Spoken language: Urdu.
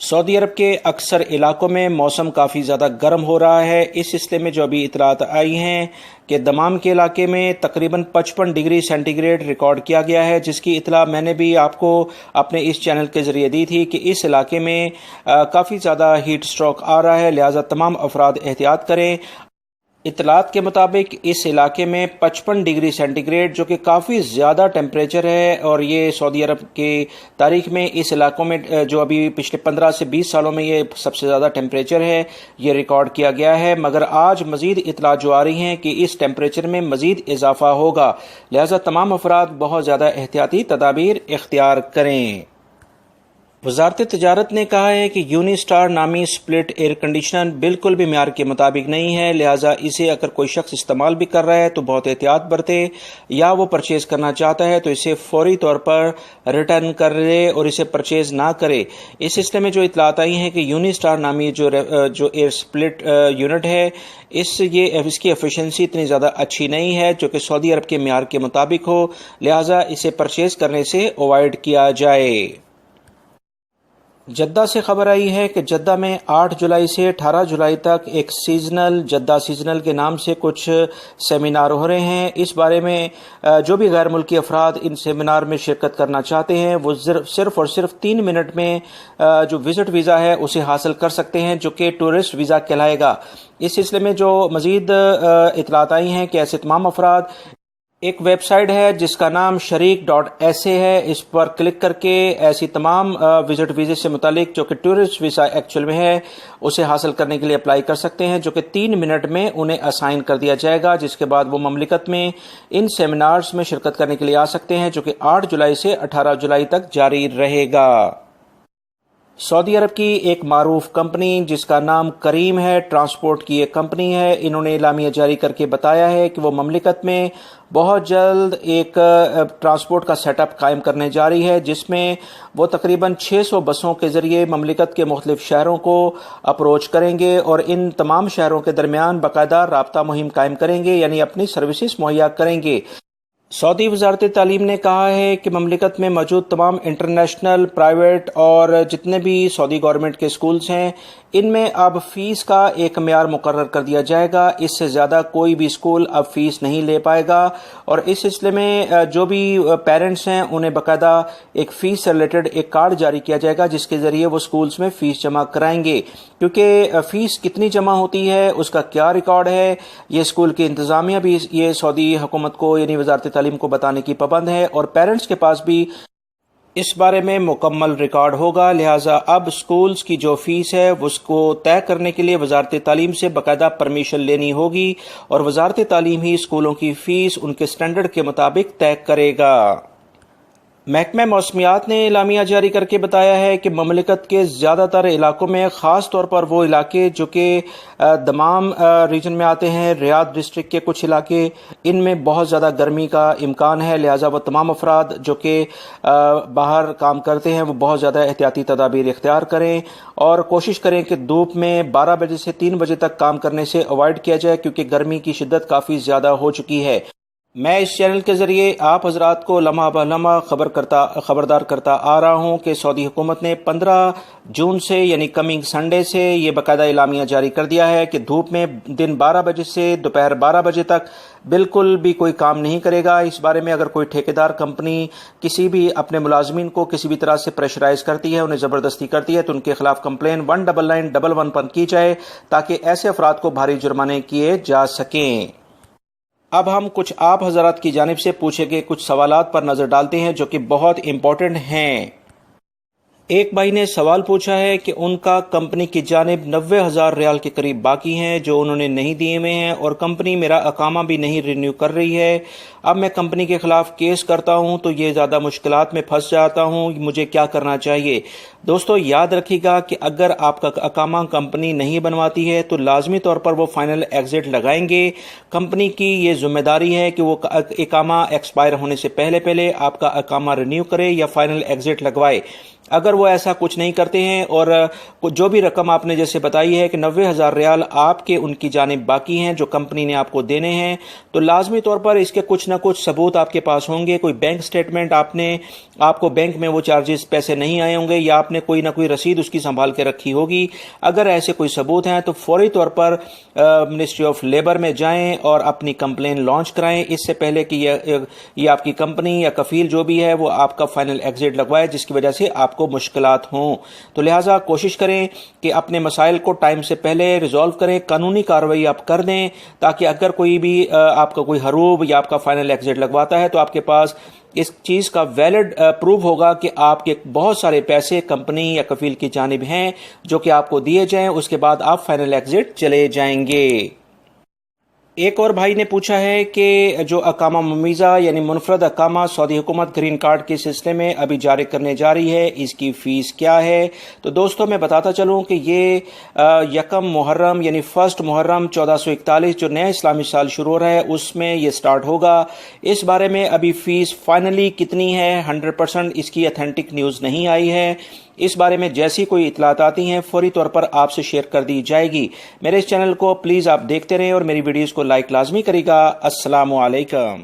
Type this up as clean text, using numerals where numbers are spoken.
سعودی عرب کے اکثر علاقوں میں موسم کافی زیادہ گرم ہو رہا ہے۔ اس سلسلے میں جو ابھی اطلاعات آئی ہیں کہ دمام کے علاقے میں تقریباً 55 ڈگری سینٹی گریڈ ریکارڈ کیا گیا ہے، جس کی اطلاع میں نے بھی آپ کو اپنے اس چینل کے ذریعے دی تھی کہ اس علاقے میں کافی زیادہ ہیٹ سٹروک آ رہا ہے، لہٰذا تمام افراد احتیاط کریں۔ اطلاعات کے مطابق اس علاقے میں 55 ڈگری سینٹی گریڈ جو کہ کافی زیادہ ٹیمپریچر ہے، اور یہ سعودی عرب کی تاریخ میں اس علاقوں میں جو ابھی پچھلے 15 سے 20 سالوں میں یہ سب سے زیادہ ٹیمپریچر ہے، یہ ریکارڈ کیا گیا ہے۔ مگر آج مزید اطلاعات جو آ رہی ہیں کہ اس ٹیمپریچر میں مزید اضافہ ہوگا، لہذا تمام افراد بہت زیادہ احتیاطی تدابیر اختیار کریں۔ وزارت تجارت نے کہا ہے کہ یونی سٹار نامی سپلٹ ایئر کنڈیشنر بالکل بھی معیار کے مطابق نہیں ہے، لہٰذا اسے اگر کوئی شخص استعمال بھی کر رہا ہے تو بہت احتیاط برتے، یا وہ پرچیز کرنا چاہتا ہے تو اسے فوری طور پر ریٹرن کر لے اور اسے پرچیز نہ کرے۔ اس سلسلے میں جو اطلاعات آئی ہیں کہ یونی سٹار نامی جو ایئر سپلٹ یونٹ ہے، اس کی ایفیشنسی اتنی زیادہ اچھی نہیں ہے جو کہ سعودی عرب کے معیار کے مطابق ہو، لہٰذا اسے پرچیز کرنے سے اوائڈ کیا جائے۔ جدہ سے خبر آئی ہے کہ جدہ میں 8 جولائی سے 18 جولائی تک ایک جدہ سیزنل کے نام سے کچھ سیمینار ہو رہے ہیں۔ اس بارے میں جو بھی غیر ملکی افراد ان سیمینار میں شرکت کرنا چاہتے ہیں وہ صرف اور صرف 3 منٹ میں جو وزٹ ویزا ہے اسے حاصل کر سکتے ہیں، جو کہ ٹورسٹ ویزا کہلائے گا۔ اس سلسلے میں جو مزید اطلاعات آئی ہیں کہ ایسے تمام افراد، ایک ویب سائٹ ہے جس کا نام sharik.sa ہے، اس پر کلک کر کے ایسی تمام وزٹ ویزے سے متعلق جو کہ ٹورسٹ ویزا ایکچوئل میں ہے اسے حاصل کرنے کے لیے اپلائی کر سکتے ہیں، جو کہ 3 منٹ میں انہیں اسائن کر دیا جائے گا، جس کے بعد وہ مملکت میں ان سیمینارز میں شرکت کرنے کے لیے آ سکتے ہیں، جو کہ 8 جولائی سے 18 جولائی تک جاری رہے گا۔ سعودی عرب کی ایک معروف کمپنی جس کا نام کریم ہے، ٹرانسپورٹ کی ایک کمپنی ہے، انہوں نے اعلامیہ جاری کر کے بتایا ہے کہ وہ مملکت میں بہت جلد ایک ٹرانسپورٹ کا سیٹ اپ قائم کرنے جا رہی ہے، جس میں وہ تقریباً 600 بسوں کے ذریعے مملکت کے مختلف شہروں کو اپروچ کریں گے اور ان تمام شہروں کے درمیان باقاعدہ رابطہ مہم قائم کریں گے، یعنی اپنی سروسز مہیا کریں گے۔ سعودی وزارت تعلیم نے کہا ہے کہ مملکت میں موجود تمام انٹرنیشنل، پرائیویٹ اور جتنے بھی سعودی گورنمنٹ کے سکولز ہیں، ان میں اب فیس کا ایک معیار مقرر کر دیا جائے گا۔ اس سے زیادہ کوئی بھی سکول اب فیس نہیں لے پائے گا، اور اس سلسلے میں جو بھی پیرنٹس ہیں انہیں باقاعدہ ایک فیس سے ریلیٹڈ ایک کارڈ جاری کیا جائے گا، جس کے ذریعے وہ سکولز میں فیس جمع کرائیں گے، کیونکہ فیس کتنی جمع ہوتی ہے، اس کا کیا ریکارڈ ہے، یہ سکول کی انتظامیہ بھی یہ سعودی حکومت کو یعنی وزارت تعلیم کو بتانے کی پابند ہے، اور پیرنٹس کے پاس بھی اس بارے میں مکمل ریکارڈ ہوگا۔ لہٰذا اب سکولز کی جو فیس ہے اس کو طے کرنے کے لیے وزارت تعلیم سے باقاعدہ پرمیشن لینی ہوگی، اور وزارت تعلیم ہی سکولوں کی فیس ان کے سٹینڈرڈ کے مطابق طے کرے گا۔ محکمہ موسمیات نے اعلامیہ جاری کر کے بتایا ہے کہ مملکت کے زیادہ تر علاقوں میں، خاص طور پر وہ علاقے جو کہ دمام ریجن میں آتے ہیں، ریاض ڈسٹرکٹ کے کچھ علاقے، ان میں بہت زیادہ گرمی کا امکان ہے، لہٰذا وہ تمام افراد جو کہ باہر کام کرتے ہیں وہ بہت زیادہ احتیاطی تدابیر اختیار کریں، اور کوشش کریں کہ دھوپ میں 12 بجے سے 3 بجے تک کام کرنے سے اوائڈ کیا جائے، کیونکہ گرمی کی شدت کافی زیادہ ہو چکی ہے۔ میں اس چینل کے ذریعے آپ حضرات کو لمحہ بہ لمحہ خبردار کرتا آ رہا ہوں کہ سعودی حکومت نے 15 جون سے یعنی کمنگ سنڈے سے یہ باقاعدہ اعلامیہ جاری کر دیا ہے کہ دھوپ میں دن 12 بجے سے دوپہر 12 بجے تک بالکل بھی کوئی کام نہیں کرے گا۔ اس بارے میں اگر کوئی ٹھیکیدار کمپنی کسی بھی اپنے ملازمین کو کسی بھی طرح سے پریشرائز کرتی ہے، انہیں زبردستی کرتی ہے، تو ان کے خلاف کمپلین 199111 پر کی جائے تاکہ ایسے افراد کو بھاری جرمانے کیے جا سکیں۔ اب ہم کچھ آپ حضرات کی جانب سے پوچھے گئے کچھ سوالات پر نظر ڈالتے ہیں جو کہ بہت امپورٹنٹ ہیں۔ ایک بھائی نے سوال پوچھا ہے کہ ان کا کمپنی کی جانب 90,000 ریال کے قریب باقی ہیں جو انہوں نے نہیں دیے ہوئے ہیں، اور کمپنی میرا اقامہ بھی نہیں رینیو کر رہی ہے۔ اب میں کمپنی کے خلاف کیس کرتا ہوں تو یہ زیادہ مشکلات میں پھنس جاتا ہوں، مجھے کیا کرنا چاہیے؟ دوستو یاد رکھیے گا کہ اگر آپ کا اقامہ کمپنی نہیں بنواتی ہے تو لازمی طور پر وہ فائنل ایگزٹ لگائیں گے۔ کمپنی کی یہ ذمہ داری ہے کہ وہ اقامہ ایکسپائر ہونے سے پہلے آپ کا اقامہ رینیو کرے یا فائنل ایگزٹ لگوائے۔ اگر وہ ایسا کچھ نہیں کرتے ہیں اور جو بھی رقم آپ نے جیسے بتائی ہے کہ 90,000 ریال آپ کے ان کی جانب باقی ہیں جو کمپنی نے آپ کو دینے ہیں، تو لازمی طور پر اس کے کچھ نہ کچھ ثبوت آپ کے پاس ہوں گے. کوئی بینک سٹیٹمنٹ آپ کو بینک میں وہ چارجز پیسے نہیں آئے ہوں گے، یا آپ نے کوئی نہ کوئی رسید اس کی سنبھال کے رکھی ہوگی. اگر ایسے کوئی ثبوت ہیں تو فوری طور پر منسٹری آف لیبر میں جائیں اور اپنی کمپلین لانچ کرائیں اس سے پہلے کہ یہ آپ کی کمپنی یا کفیل جو بھی ہے وہ آپ کا فائنل ایگزٹ لگوائے، جس کی وجہ سے آپ کو مشکلات ہوں. تو لہٰذا کوشش کریں کہ اپنے مسائل کو ٹائم سے پہلے ریزالو کریں، قانونی کارروائی آپ کر دیں، تاکہ اگر کوئی بھی آپ کا کوئی حروب یا آپ کا فائنل ایگزٹ لگواتا ہے تو آپ کے پاس اس چیز کا ویلڈ پروف ہوگا کہ آپ کے بہت سارے پیسے کمپنی یا کفیل کی جانب ہیں جو کہ آپ کو دیے جائیں، اس کے بعد آپ فائنل ایگزٹ چلے جائیں گے. ایک اور بھائی نے پوچھا ہے کہ جو اقامہ ممیزہ یعنی منفرد اقامہ سعودی حکومت گرین کارڈ کے سلسلے میں ابھی جاری کرنے جا رہی ہے، اس کی فیس کیا ہے؟ تو دوستو میں بتاتا چلوں کہ یہ 1 محرم یعنی 1 محرم 1441 جو نیا اسلامی سال شروع ہو رہا ہے اس میں یہ سٹارٹ ہوگا. اس بارے میں ابھی فیس فائنلی کتنی ہے 100% اس کی اتھینٹک نیوز نہیں آئی ہے. اس بارے میں جیسی کوئی اطلاعات آتی ہیں فوری طور پر آپ سے شیئر کر دی جائے گی. میرے اس چینل کو پلیز آپ دیکھتے رہیں اور میری ویڈیوز کو لائک لازمی کرے گا. السلام علیکم.